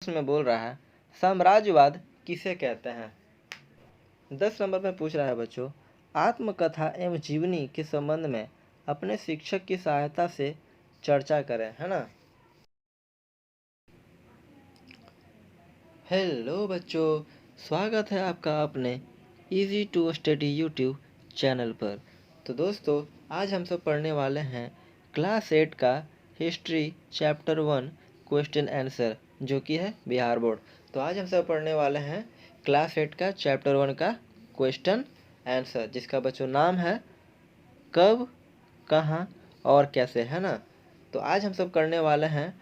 प्रश्न में बोल रहा है साम्राज्यवाद किसे कहते हैं। 10 नंबर में पूछ रहा है बच्चों, आत्मकथा एवं जीवनी के संबंध में अपने शिक्षक की सहायता से चर्चा करें, है ना। हेलो बच्चों, स्वागत है आपका अपने easy to study YouTube channel पर। तो दोस्तों, आज हम सब पढ़ने वाले हैं क्लास 8 का हिस्ट्री चैप्टर 1 क्वेश्चन आंसर, जो कि है बिहार बोर्ड। तो आज हम सब पढ़ने वाले हैं क्लास 8 का चैप्टर 1 का क्वेश्चन आंसर, जिसका बच्चों नाम है कब, कहाँ और कैसे, है ना। तो आज हम सब करने वाले हैं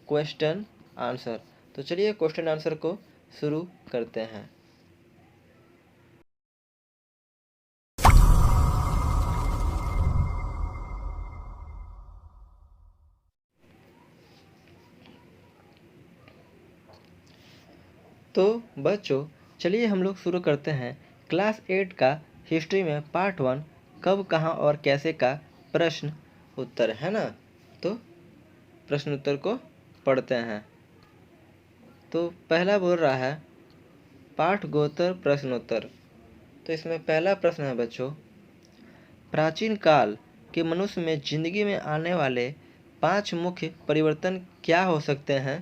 क्वेश्चन आंसर। तो चलिए क्वेश्चन आंसर को शुरू करते हैं। तो बच्चों, चलिए हम लोग शुरू करते हैं क्लास 8 का हिस्ट्री में पार्ट 1 कब, कहाँ और कैसे का प्रश्न उत्तर, है ना। तो प्रश्न उत्तर को पढ़ते हैं। तो पहला बोल रहा है पाठ गोत्र प्रश्नोत्तर। तो इसमें पहला प्रश्न है बच्चों, प्राचीन काल के मनुष्य में जिंदगी में आने वाले 5 मुख्य परिवर्तन क्या हो सकते हैं,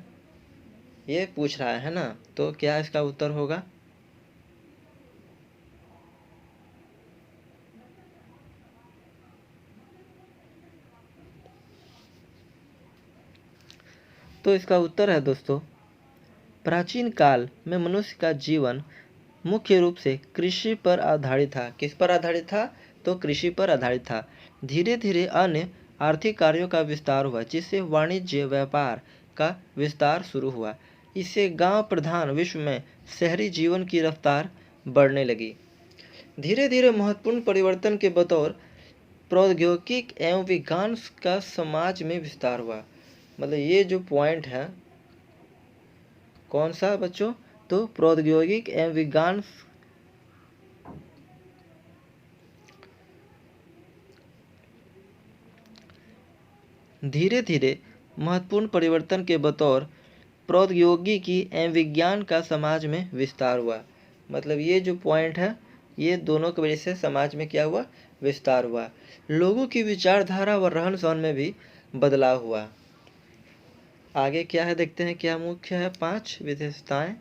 ये पूछ रहा है ना। तो क्या इसका उत्तर होगा। तो इसका उत्तर है दोस्तों, प्राचीन काल में मनुष्य का जीवन मुख्य रूप से कृषि पर आधारित था। किस पर आधारित था, तो कृषि पर आधारित था। धीरे धीरे अन्य आर्थिक कार्यों का विस्तार हुआ, जिससे वाणिज्य व्यापार का विस्तार शुरू हुआ। इससे गांव प्रधान विश्व में शहरी जीवन की रफ्तार बढ़ने लगी। धीरे धीरे महत्वपूर्ण परिवर्तन के बतौर प्रौद्योगिक एवं विज्ञान का समाज में विस्तार हुआ। मतलब ये जो पॉइंट है कौन सा बच्चों, तो प्रौद्योगिक एवं विज्ञान धीरे धीरे महत्वपूर्ण परिवर्तन के बतौर प्रौद्योगिकी एवं विज्ञान का समाज में विस्तार हुआ। मतलब ये जो पॉइंट है, ये दोनों की वजह से समाज में क्या हुआ, विस्तार हुआ। लोगों की विचारधारा व रहन सहन में भी बदलाव हुआ। आगे क्या है देखते हैं, क्या मुख्य है 5 विशेषताएं,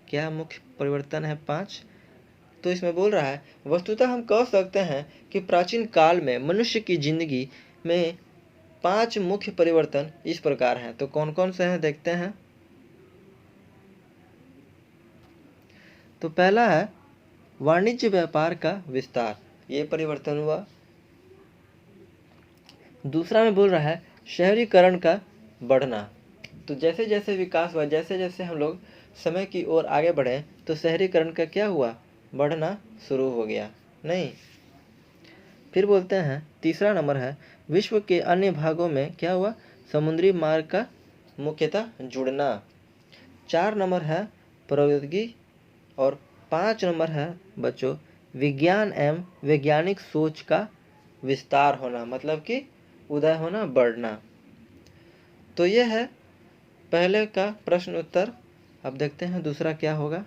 क्या मुख्य परिवर्तन है 5। तो इसमें बोल रहा है वस्तुतः हम कह सकते हैं कि प्राचीन काल में मनुष्य की जिंदगी में 5 मुख्य परिवर्तन इस प्रकार हैं। तो कौन कौन से हैं देखते हैं। तो पहला है वाणिज्य व्यापार का विस्तार, ये परिवर्तन हुआ। दूसरा में बोल रहा है शहरीकरण का बढ़ना। तो जैसे जैसे विकास हुआ, जैसे जैसे हम लोग समय की ओर आगे बढ़े, तो शहरीकरण का क्या हुआ, बढ़ना शुरू हो गया। नहीं, फिर बोलते हैं तीसरा नंबर है विश्व के अन्य भागों में क्या हुआ, समुद्री मार्ग का मुख्यतः जुड़ना। 4 नंबर है प्रौद्योगिकी और 5 नंबर है बच्चों विज्ञान एवं वैज्ञानिक सोच का विस्तार होना, मतलब कि उदय होना, बढ़ना। तो यह है पहले का प्रश्न उत्तर। अब देखते हैं दूसरा क्या होगा।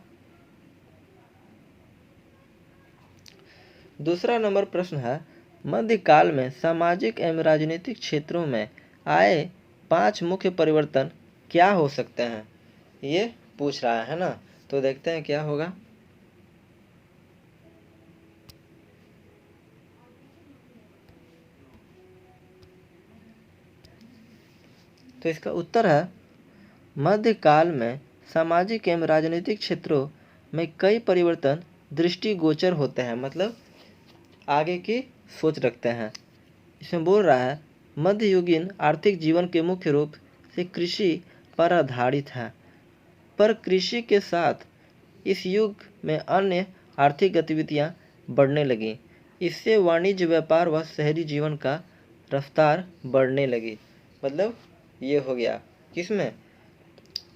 दूसरा नंबर प्रश्न है मध्यकाल में सामाजिक एवं राजनीतिक क्षेत्रों में आए 5 मुख्य परिवर्तन क्या हो सकते हैं, ये पूछ रहा है ना। तो देखते हैं क्या होगा। तो इसका उत्तर है मध्यकाल में सामाजिक एवं राजनीतिक क्षेत्रों में कई परिवर्तन दृष्टिगोचर होते हैं, मतलब आगे की सोच रखते हैं। इसमें बोल रहा है मध्ययुगीन आर्थिक जीवन के मुख्य रूप से कृषि पर आधारित है, पर कृषि के साथ इस युग में अन्य आर्थिक गतिविधियां बढ़ने लगी। इससे वाणिज्य व्यापार व शहरी जीवन का रफ्तार बढ़ने लगी। मतलब ये हो गया किसमें,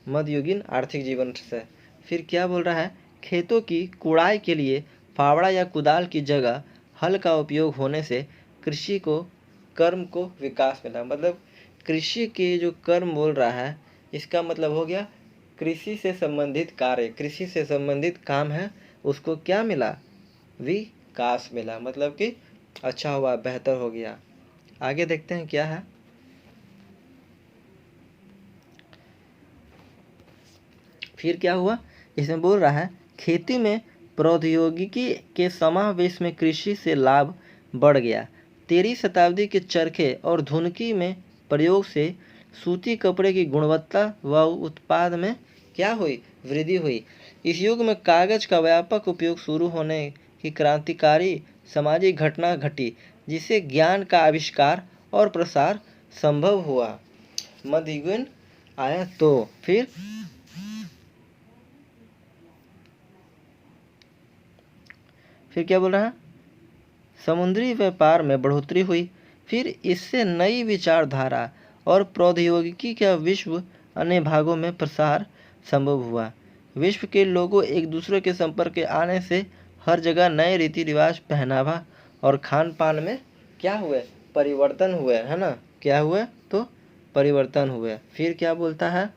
मध्ययुगीन आर्थिक जीवन से। फिर क्या बोल रहा है खेतों की कुड़ाई के लिए फावड़ा या कुदाल की जगह हल का उपयोग होने से कृषि को कर्म को विकास मिला। मतलब कृषि के जो कर्म बोल रहा है, इसका मतलब हो गया कृषि से संबंधित कार्य, कृषि से संबंधित काम है, उसको क्या मिला? विकास मिला, मतलब कि अच्छा हुआ, बेहतर हो गया। आगे देखते हैं क्या है। फिर क्या हुआ, इसमें बोल रहा है खेती में प्रौद्योगिकी के समावेश में कृषि से लाभ बढ़ गया। 13वीं शताब्दी के चरखे और धुनकी में प्रयोग से सूती कपड़े की गुणवत्ता व उत्पाद में क्या हुई? वृद्धि हुई। इस युग में कागज का व्यापक उपयोग शुरू होने की क्रांतिकारी सामाजिक घटना घटी, जिससे ज्ञान का आविष्कार और प्रसार संभव हुआ। मध्ययुगीन आया तो फिर क्या बोल रहा है, समुद्री व्यापार में बढ़ोतरी हुई। फिर इससे नई विचारधारा और प्रौद्योगिकी का विश्व अन्य भागों में प्रसार संभव हुआ। विश्व के लोगों एक दूसरे के संपर्क के आने से हर जगह नए रीति रिवाज, पहनावा और खान पान में क्या हुए? परिवर्तन हुए, है ना। क्या हुए? तो परिवर्तन हुए। फिर क्या बोलता है,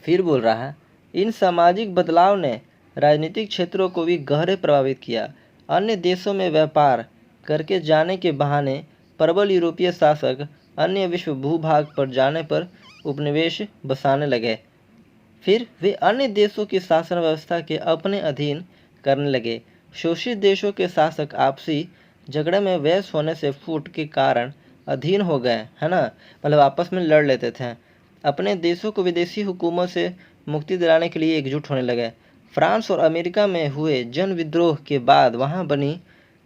फिर बोल रहा है इन सामाजिक बदलाव ने राजनीतिक क्षेत्रों को भी गहरे प्रभावित किया। अन्य देशों में व्यापार करके जाने के बहाने प्रबल यूरोपीय शासक अन्य विश्व भूभाग पर जाने पर उपनिवेश बसाने लगे। फिर वे अन्य देशों की शासन व्यवस्था के अपने अधीन करने लगे। शोषित देशों के शासक आपसी झगड़े में वैश होने से फूट के कारण अधीन हो गए, है ना, मतलब आपस में लड़ लेते थे। अपने देशों को विदेशी हुकूमत से मुक्ति दिलाने के लिए एकजुट होने लगे। फ्रांस और अमेरिका में हुए जन विद्रोह के बाद वहां बनी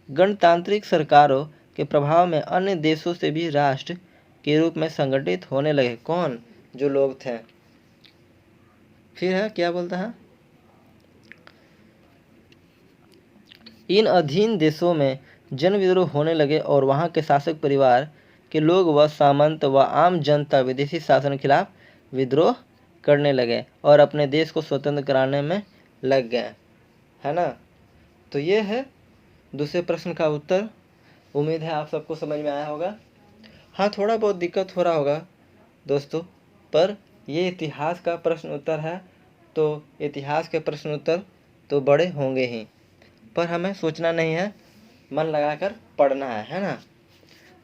गणतांत्रिक सरकारों के प्रभाव में अन्य देशों से भी राष्ट्र के रूप में संगठित होने लगे। कौन? जो लोग थे। फिर है क्या बोलता है, इन अधीन देशों में जन विद्रोह होने लगे और वहां के शासक परिवार के लोग व सामंत व आम जनता विदेशी शासन के खिलाफ विद्रोह करने लगे और अपने देश को स्वतंत्र कराने में लग गए, है ना। तो ये है दूसरे प्रश्न का उत्तर। उम्मीद है आप सबको समझ में आया होगा। हाँ, थोड़ा बहुत दिक्कत हो रहा होगा दोस्तों, पर ये इतिहास का प्रश्न उत्तर है, तो इतिहास के प्रश्न उत्तर तो बड़े होंगे ही, पर हमें सोचना नहीं है, मन लगाकर पढ़ना है ना।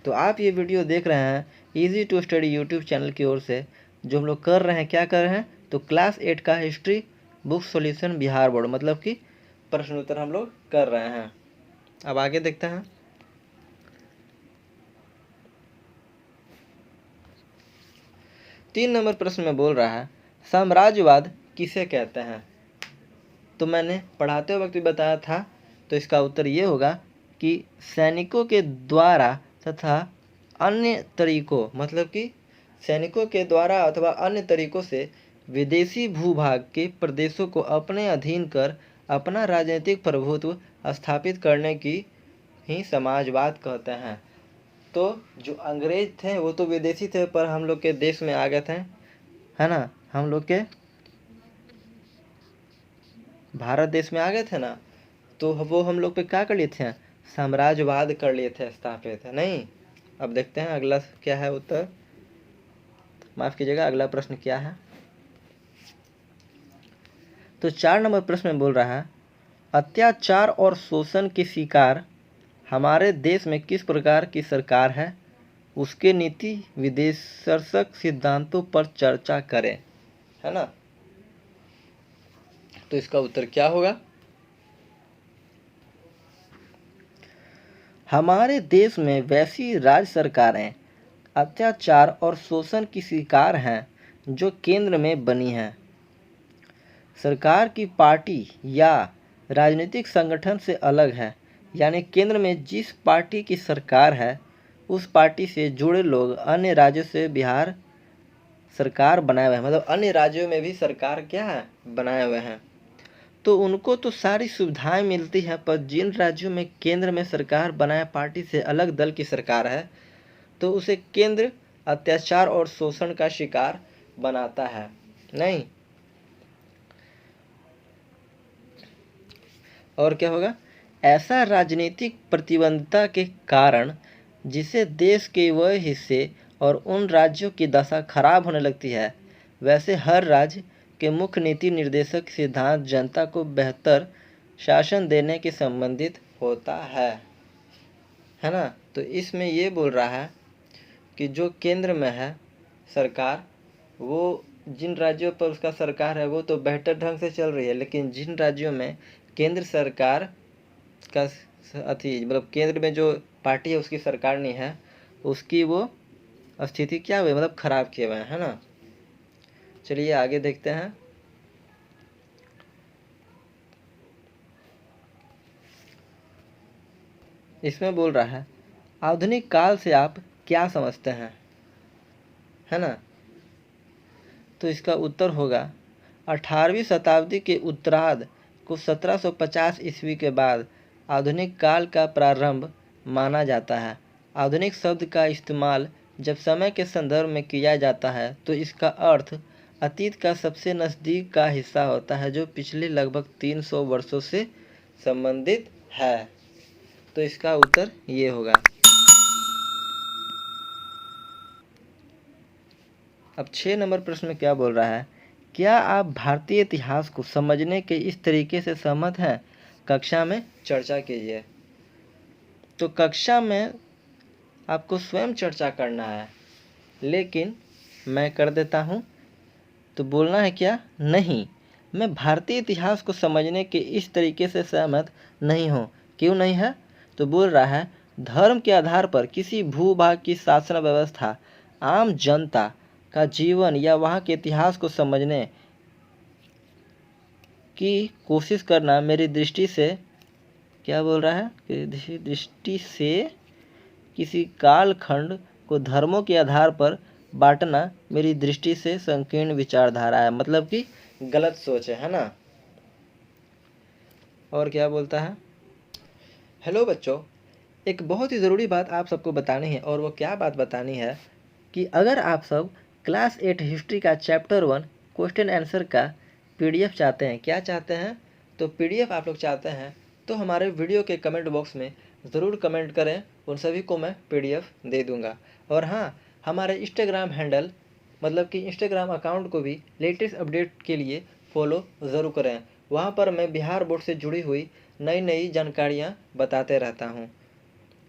तो आप ये वीडियो देख रहे हैं easy to study YouTube channel की ओर से। जो हम लोग कर रहे हैं, क्या कर रहे हैं, तो क्लास 8 का history book solution Bihar board, मतलब कि प्रश्न उत्तर हम लोग कर रहे हैं। अब आगे देखते हैं। तीन नंबर प्रश्न में बोल रहा है साम्राज्यवाद किसे कहते हैं। तो मैंने पढ़ाते वक्त भी बताया था, तो इसका उत्तर ये होगा कि सैनिकों के द्वारा तथा अन्य तरीकों, मतलब कि सैनिकों के द्वारा अथवा अन्य तरीकों से विदेशी भूभाग के प्रदेशों को अपने अधीन कर अपना राजनीतिक प्रभुत्व स्थापित करने की ही समाजवाद कहते हैं। तो जो अंग्रेज थे वो तो विदेशी थे, पर हम लोग के देश में आ गए थे, है ना, हम लोग के भारत देश में आ गए थे ना, तो वो हम लोग पे क्या कर लिए थे, साम्राज्यवाद कर लिए थे स्थापित, नहीं। अब देखते हैं अगला क्या है उत्तर, माफ कीजिएगा, अगला प्रश्न क्या है। तो 4 नंबर प्रश्न में बोल रहा है अत्याचार और शोषण के शिकार हमारे देश में किस प्रकार की सरकार है, उसके नीति विदेशक सिद्धांतों पर चर्चा करें, है ना। तो इसका उत्तर क्या होगा, हमारे देश में वैसी राज्य सरकारें अत्याचार और शोषण की शिकार हैं जो केंद्र में बनी हैं। सरकार की पार्टी या राजनीतिक संगठन से अलग है, यानी केंद्र में जिस पार्टी की सरकार है उस पार्टी से जुड़े लोग अन्य राज्यों से बिहार सरकार बनाए हुए हैं, मतलब अन्य राज्यों में भी सरकार क्या है, बनाए हुए हैं। तो उनको तो सारी सुविधाएं मिलती हैं, पर जिन राज्यों में केंद्र में सरकार बनाए पार्टी से अलग दल की सरकार है, तो उसे केंद्र अत्याचार और शोषण का शिकार बनाता है, नहीं। और क्या होगा, ऐसा राजनीतिक प्रतिबद्धता के कारण जिसे देश के वह हिस्से और उन राज्यों की दशा खराब होने लगती है, वैसे हर राज्य के मुख्य नीति निर्देशक सिद्धांत जनता को बेहतर शासन देने के संबंधित होता है ना। तो इसमें ये बोल रहा है कि जो केंद्र में है सरकार, वो जिन राज्यों पर उसका सरकार है वो तो बेहतर ढंग से चल रही है, लेकिन जिन राज्यों में केंद्र सरकार का मतलब केंद्र में जो पार्टी है उसकी सरकार नहीं है, उसकी वो स्थिति क्या हुई, मतलब खराब किए हुए है ना। चलिए आगे देखते हैं। इसमें बोल रहा है आधुनिक काल से आप क्या समझते हैं, है ना। तो इसका उत्तर होगा 18वीं शताब्दी के उत्तरार्ध को 1750 ईस्वी के बाद आधुनिक काल का प्रारंभ माना जाता है। आधुनिक शब्द का इस्तेमाल जब समय के संदर्भ में किया जाता है तो इसका अर्थ अतीत का सबसे नज़दीक का हिस्सा होता है जो पिछले लगभग 300 वर्षों से संबंधित है। तो इसका उत्तर ये होगा। अब 6 नंबर प्रश्न में क्या बोल रहा है, क्या आप भारतीय इतिहास को समझने के इस तरीके से सहमत हैं, कक्षा में चर्चा कीजिए। तो कक्षा में आपको स्वयं चर्चा करना है, लेकिन मैं कर देता हूँ। तो बोलना है क्या, नहीं, मैं भारतीय इतिहास को समझने के इस तरीके से सहमत नहीं हूँ। क्यों नहीं है, तो बोल रहा है धर्म के आधार पर किसी भूभाग की शासन व्यवस्था, आम जनता का जीवन या वहाँ के इतिहास को समझने की कोशिश करना मेरी दृष्टि से, क्या बोल रहा है कि दृष्टि से किसी कालखंड को धर्मों के आधार पर बांटना मेरी दृष्टि से संकीर्ण विचारधारा है, मतलब कि गलत सोच है ना। और क्या बोलता है, हेलो बच्चों, एक बहुत ही ज़रूरी बात आप सबको बतानी है, और वो क्या बात बतानी है कि अगर आप सब क्लास 8 हिस्ट्री का चैप्टर 1 क्वेश्चन आंसर का पीडीएफ चाहते हैं, क्या चाहते हैं, तो पीडीएफ आप लोग चाहते हैं तो हमारे वीडियो के कमेंट बॉक्स में ज़रूर कमेंट करें, उन सभी को मैं पीडीएफ दे दूंगा। और हाँ, हमारे इंस्टाग्राम हैंडल मतलब कि इंस्टाग्राम अकाउंट को भी लेटेस्ट अपडेट के लिए फॉलो ज़रूर करें। वहाँ पर मैं बिहार बोर्ड से जुड़ी हुई नई नई जानकारियाँ बताते रहता हूँ,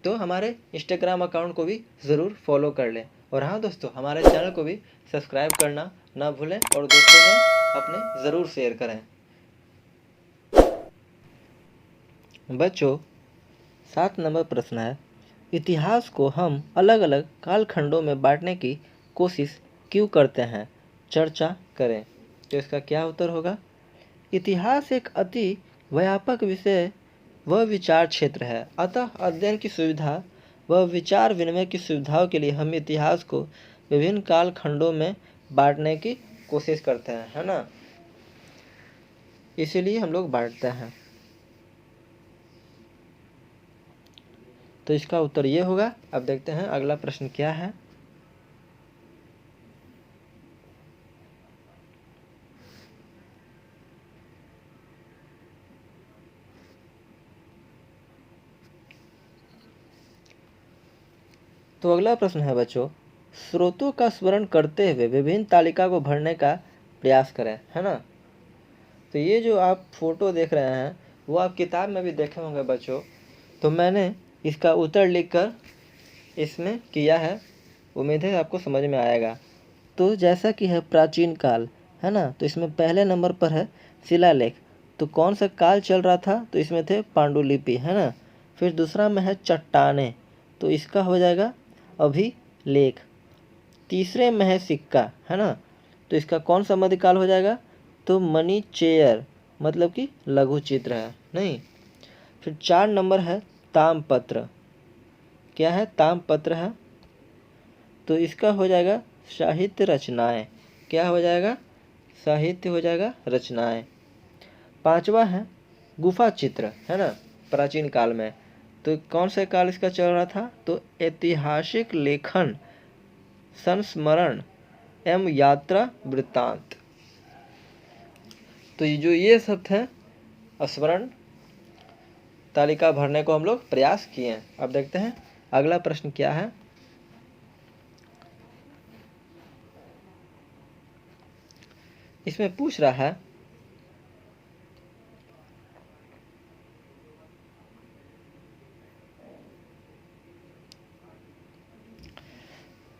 तो हमारे इंस्टाग्राम अकाउंट को भी ज़रूर फॉलो कर लें। और हाँ दोस्तों, हमारे चैनल को भी सब्सक्राइब करना ना भूलें और दोस्तों में अपने ज़रूर शेयर करें। बच्चों, 7 नंबर प्रश्न है, इतिहास को हम अलग अलग कालखंडों में बांटने की कोशिश क्यों करते हैं, चर्चा करें। तो इसका क्या उत्तर होगा, इतिहास एक अति व्यापक विषय व विचार क्षेत्र है, अतः अध्ययन की सुविधा व विचार विनिमय की सुविधाओं के लिए हम इतिहास को विभिन्न कालखंडों में बांटने की कोशिश करते हैं, है ना। इसीलिए हम लोग बांटते हैं। तो इसका उत्तर ये होगा। अब देखते हैं अगला प्रश्न क्या है। तो अगला प्रश्न है बच्चों, स्रोतों का स्मरण करते हुए विभिन्न तालिका को भरने का प्रयास करें, है ना। तो ये जो आप फोटो देख रहे हैं वो आप किताब में भी देखे होंगे बच्चों। तो मैंने इसका उत्तर लिखकर इसमें किया है, उम्मीद है आपको समझ में आएगा। तो जैसा कि है प्राचीन काल, है ना, तो इसमें पहले नंबर पर है शिलालेख। तो कौन सा काल चल रहा था, तो इसमें थे पांडुलिपि, है ना। फिर दूसरा में है चट्टाने, तो इसका हो जाएगा अभिलेख। तीसरे में है सिक्का, है ना, तो इसका कौन सा मध्यकाल हो जाएगा, तो मनी चेयर, मतलब कि लघु चित्र है नहीं। फिर 4 नंबर है ताम्रपत्र, क्या है, ताम्रपत्र है, तो इसका हो जाएगा साहित्य रचनाएं, क्या हो जाएगा, साहित्य हो जाएगा रचनाएं। 5वां है गुफा चित्र, है ना, प्राचीन काल में। तो कौन सा काल इसका चल रहा था, तो ऐतिहासिक लेखन, संस्मरण एवं यात्रा वृत्तांत। तो ये सब थे स्मरण तालिका भरने को हम लोग प्रयास किए। अब देखते हैं अगला प्रश्न क्या है। इसमें पूछ रहा है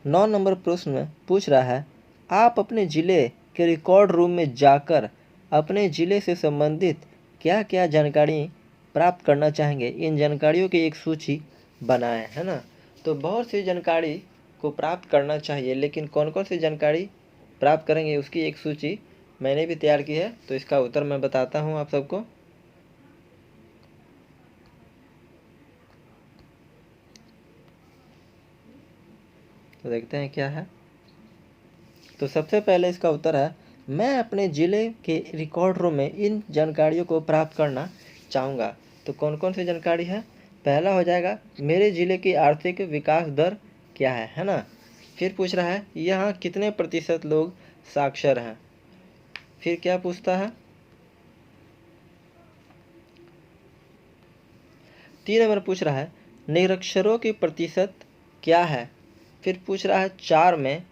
9 नंबर प्रश्न में पूछ रहा है आप अपने ज़िले के रिकॉर्ड रूम में जाकर अपने ज़िले से संबंधित क्या क्या जानकारी प्राप्त करना चाहेंगे, इन जानकारियों की एक सूची बनाएं, है ना। तो बहुत सी जानकारी को प्राप्त करना चाहिए, लेकिन कौन कौन सी जानकारी प्राप्त करेंगे उसकी एक सूची मैंने भी तैयार की है। तो इसका उत्तर मैं बताता हूँ आप सबको। तो देखते हैं क्या है। तो सबसे पहले इसका उत्तर है मैं अपने ज़िले के रिकॉर्ड रूम में इन जानकारियों को प्राप्त करना चाहूँगा। तो कौन कौन सी जानकारी है। पहला हो जाएगा मेरे ज़िले की आर्थिक विकास दर क्या है ना। फिर पूछ रहा है यहाँ कितने प्रतिशत लोग साक्षर हैं। फिर क्या पूछता है 3 नंबर पूछ रहा है निरक्षरों की प्रतिशत क्या है। फिर पूछ रहा है 4 में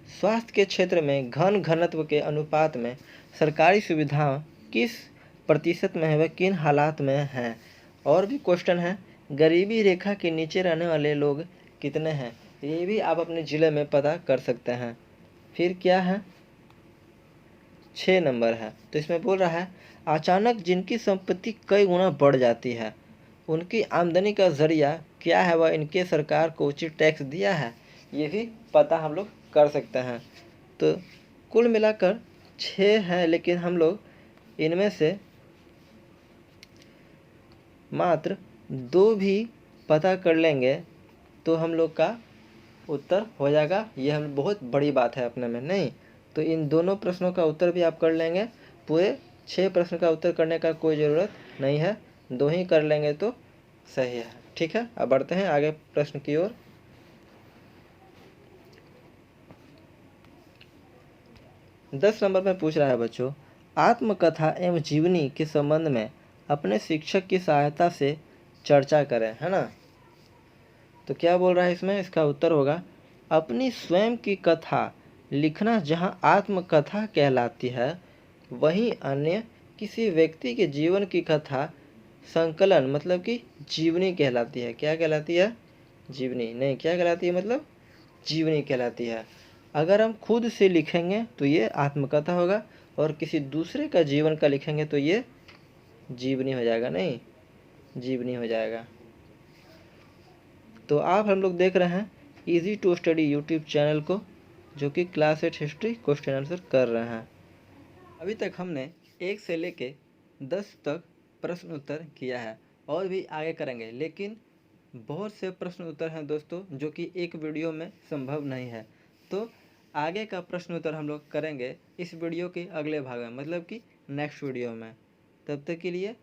स्वास्थ्य के क्षेत्र में घन घनत्व के अनुपात में सरकारी सुविधाएं किस प्रतिशत में है, वह किन हालात में हैं। और भी क्वेश्चन है गरीबी रेखा के नीचे रहने वाले लोग कितने हैं, ये भी आप अपने ज़िले में पता कर सकते हैं। फिर क्या है 6 नंबर है। तो इसमें बोल रहा है अचानक जिनकी संपत्ति कई गुना बढ़ जाती है उनकी आमदनी का जरिया क्या है, वह इनके सरकार को उचित टैक्स दिया है, ये भी पता हम लोग कर सकते हैं। तो कुल मिलाकर 6 हैं, लेकिन हम लोग इनमें से मात्र 2 भी पता कर लेंगे तो हम लोग का उत्तर हो जाएगा। ये हम बहुत बड़ी बात है अपने में नहीं। तो इन दोनों प्रश्नों का उत्तर भी आप कर लेंगे। पूरे 6 प्रश्न का उत्तर करने का कोई ज़रूरत नहीं है, 2 ही कर लेंगे तो सही है। ठीक है, अब बढ़ते हैं आगे प्रश्न की ओर। 10 नंबर में पूछ रहा है बच्चों आत्मकथा एवं जीवनी के संबंध में अपने शिक्षक की सहायता से चर्चा करें, है ना। तो क्या बोल रहा है इसमें, इसका उत्तर होगा अपनी स्वयं की कथा लिखना जहाँ आत्मकथा कहलाती है, वहीं अन्य किसी व्यक्ति के जीवन की कथा संकलन मतलब कि जीवनी कहलाती है। क्या कहलाती है, जीवनी नहीं, क्या कहलाती है मतलब जीवनी कहलाती है। अगर हम खुद से लिखेंगे तो ये आत्मकथा होगा, और किसी दूसरे का जीवन का लिखेंगे तो ये जीवनी हो जाएगा, नहीं जीवनी हो जाएगा। तो आप हम लोग देख रहे हैं easy to study YouTube channel को, जो कि क्लास 8 हिस्ट्री क्वेश्चन आंसर कर रहे हैं। अभी तक हमने 1 से लेके 10 तक प्रश्न उत्तर किया है, और भी आगे करेंगे, लेकिन बहुत से प्रश्न उत्तर हैं दोस्तों जो कि एक वीडियो में संभव नहीं है। तो आगे का प्रश्न उत्तर हम लोग करेंगे इस वीडियो के अगले भाग में, मतलब कि नेक्स्ट वीडियो में। तब तक के लिए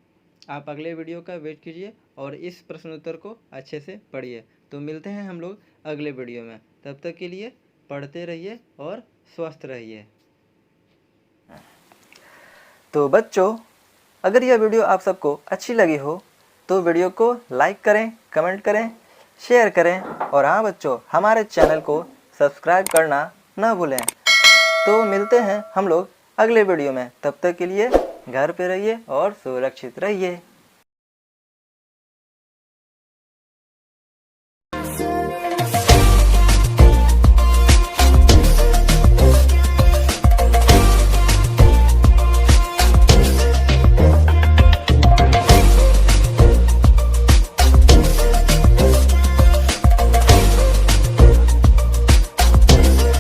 आप अगले वीडियो का वेट कीजिए और इस प्रश्न उत्तर को अच्छे से पढ़िए। तो मिलते हैं हम लोग अगले वीडियो में, तब तक के लिए पढ़ते रहिए और स्वस्थ रहिए। तो बच्चों, अगर यह वीडियो आप सबको अच्छी लगी हो तो वीडियो को लाइक करें, कमेंट करें, शेयर करें, और हाँ बच्चों, हमारे चैनल को सब्सक्राइब करना ना भूलें। तो मिलते हैं हम लोग अगले वीडियो में, तब तक के लिए घर पे रहिए और सुरक्षित रहिए।